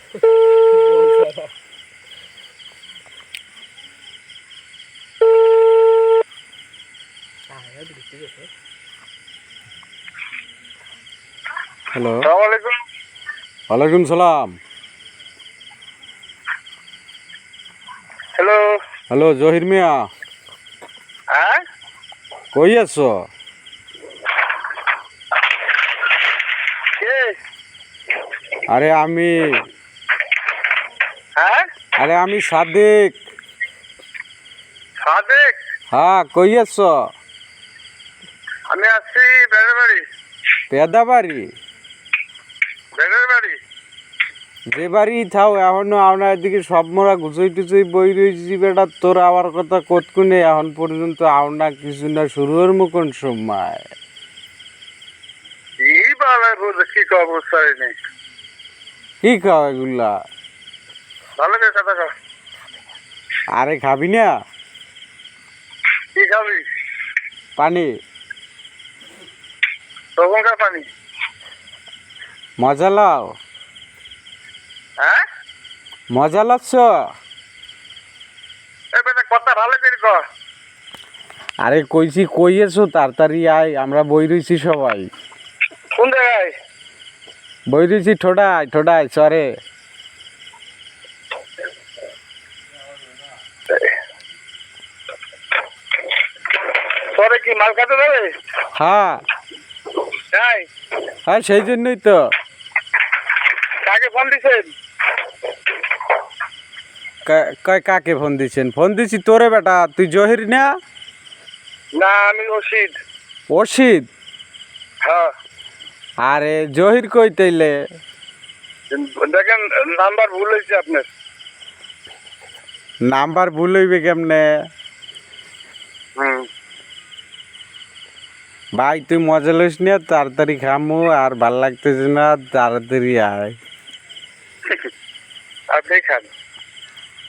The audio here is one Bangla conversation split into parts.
হ্যালো, ওয়ালাইকুম সালাম। হ্যালো হ্যালো জহির মিয়া, হ্যাঁ কই আছো? কে? আরে আমি হ্যাঁ সাদেক। সাদেক? হ্যাঁ, কই আছো? আমি আসছি বেড়ের বাড়ি। পেদাবাড়ি? বেড়ের বাড়ি? যে বাড়ি থাও, এখনো আপনার এদিকে সব মোরা গুছই টুচই বই রয়েছি বেটা। তোর আবার কথা কতক্ষণে এখন পর্যন্ত আওনা কিছু না, শুরুর মুখন সময় কি বালাই বলছে, কি অবস্থা নেই? কি খাও এগুলা? ভালো করে কথা কও। আরে খাবি না? কি খাবি? পানি। তখনকার পানি? মজা লাও? হ্যাঁ, মজা লাগছ? এই বেটা কথা ভালো করে কর। আরে কইছি কই আছো, তাড়াতাড়ি আয়, আমরা বই রইছি সবাই। কোন জায়গায়? বই রইছি ঠোডায় চরে। তোরে কি মাল খাতে দেবে? হ্যাঁ তাই? হ্যাঁ, সেই জন্যই তো। কাকে ফোন দিছেন? কাকে ফোন দিছেন? ফোন দিছি তোরে বেটা। তুই জহির না? না, আমি রশিদ। অসিত? হ্যাঁ। আরে জহির কই তাইলে? দেখেন নাম্বার ভুল হয়েছে আপনার। নাম্বার ভুল হইবে কেমনে? ভাই তুই মজা লইস না, তাড়াতাড়ি খামু, আর ভাল লাগতেছে না, তাড়াতাড়ি আয়। আপনি খান।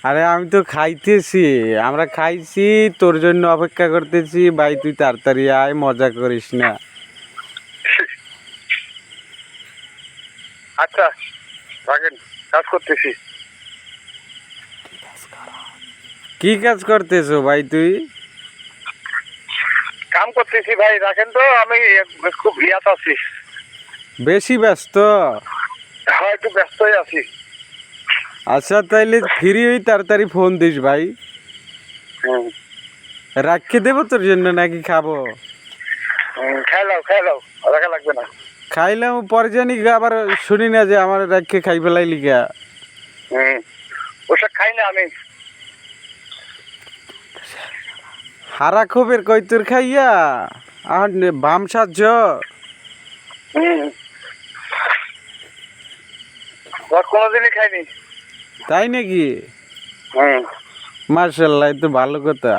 আরে আমি তো খাইতেছি, আমরা খাইছি, তোর জন্য অপেক্ষা করতেছি। ভাই তুই তাড়াতাড়ি আয়, মজা করিস না। আচ্ছা রাখেন, কাজ করতেছি। কি কাজ করতেছো ভাই তুই? কাম করতেছি ভাই, রাখেন তো। আমি খুব ইয়াত আছি। বেশি ব্যস্ত? হ্যাঁ, একটু ব্যস্তই আছি। আচ্ছা তাইলে ফ্রি হই তাড়াতাড়ি ফোন দিস ভাই। রাখতে দেবো তোর জন্য নাকি খাবো? খাই লাও, রাখা লাগবে না। খাইলাম পরে জানি আবার শুনি না যে আমার রাখকে খাই ফেলাই লিগা। ওসব খাই না আমি। হারা খবের কই তোর খাইয়া আর বাম সাহায্য। কোনোদিনই খাইনি। তাই নাকি? মার্শাল্লাহ, তো ভালো কথা।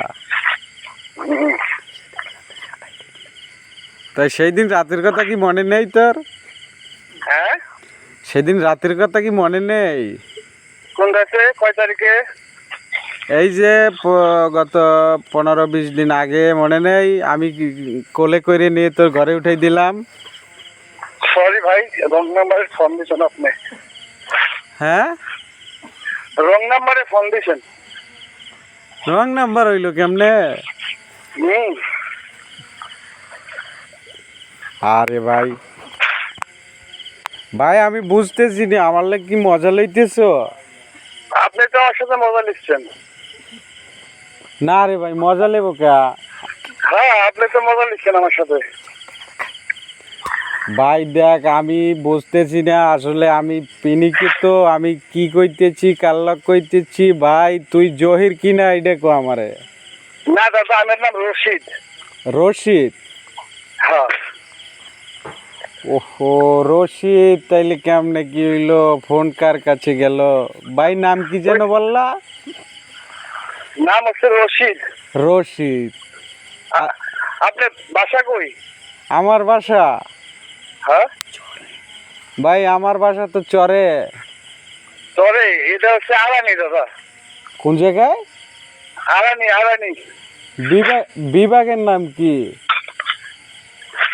তাই সেই দিন রাতের কথা কি মনে নেই তোর? হ্যাঁ, সেদিন রাতের কথা কি মনে নেই? কোন রাতে? কয় তারিখে? এই যে গত 15-20 দিন আগে, মনে নেই? আমি কোলে করে নিয়ে তোর ঘরে উঠাই দিলাম। সরি ভাই, রং নাম্বারে ফোন দিয়েছেন আপনি। হ্যাঁ, রং নাম্বারে ফোন দিয়েছেন। রং নাম্বার হইলো কেমনে? আরে ভাই ভাই আমি বুঝতেছি না, আমার লাগে কি মজা লইতেছো? আপনি তো আমার সাথে মজা নিচ্ছেন। না রে ভাই, মজা লেবো কে? হ্যাঁ, আপনি তো মজা নিচ্ছেন আমার সাথে। ভাই দেখ, আমি বুঝতেছি না আসলে, আমি পিনিকিত, আমি কি কইতেছি, কাল্লা কইতেছি। ভাই তুই জহির কি না এটা কো আমারে। না দাদা, আমার নাম রশিদ। রশিদ? হ্যাঁ। ওহো রশিদ, তাইলে কেমনে কি হইলো? ফোন কার কাছে গেল? ভাই নাম কি যেন বললা? নাম হচ্ছে রশিদ। রশিদ? আপনার বাসা কই? আমার বাসা? হ্যাঁ ভাই আমার বাসা তো চরে। চরে? এটা হচ্ছে আরানি দাদা। কোন জায়গায়? আরানি। বিভাগের নাম কি?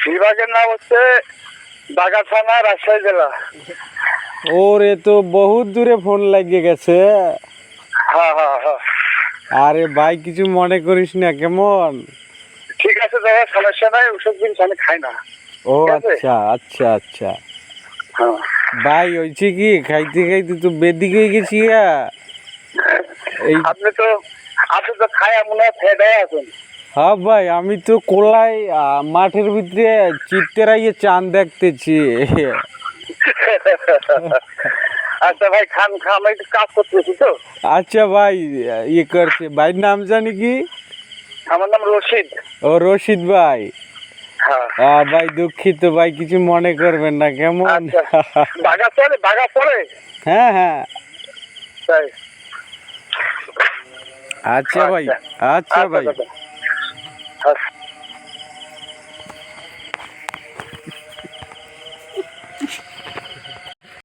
বিভাগের নাম হচ্ছে বাগা থানা, রাজশাহী জেলা। ওরে তো বহুত দূরে ফোন লাগিয়ে গেছে। হ্যাঁ হ্যাঁ হ্যাঁ, আরে ভাই কিছু মনে করিস না কেমন? ঠিক আছে দাদা, সমস্যা নাই, ওসব জিনিস আমি খাই না। ও ঠিক আছে? আচ্ছা আচ্ছা আচ্ছা। হ্যাঁ। ভাই হয়েছে কি, খাইতে খাইতে তো বেদিক হয়ে গেছি। এই আপনি তো খায় মনে হয় ফেডে আছেন। হ্যাঁ ভাই, আমি তো কোলাই মাঠের ভিতরে চিত্তেরাইয়ে চাঁদ দেখতেছি। আচ্ছা ভাই, খান খান, আমি একটু কাজ করতেছি তো। আচ্ছা ভাই, ইয়ে করছে ভাইয়ের নাম জানি কি? আমার নাম রশিদ। ও রশিদ ভাই। হ্যাঁ। ভাই দুঃখিত ভাই, কিছু মনে করবেন না কেমন? আচ্ছা, বাগা চলে। হ্যাঁ হ্যাঁ। তাই? আচ্ছা ভাই, আচ্ছা ভাই। দাদা। আচ্ছা।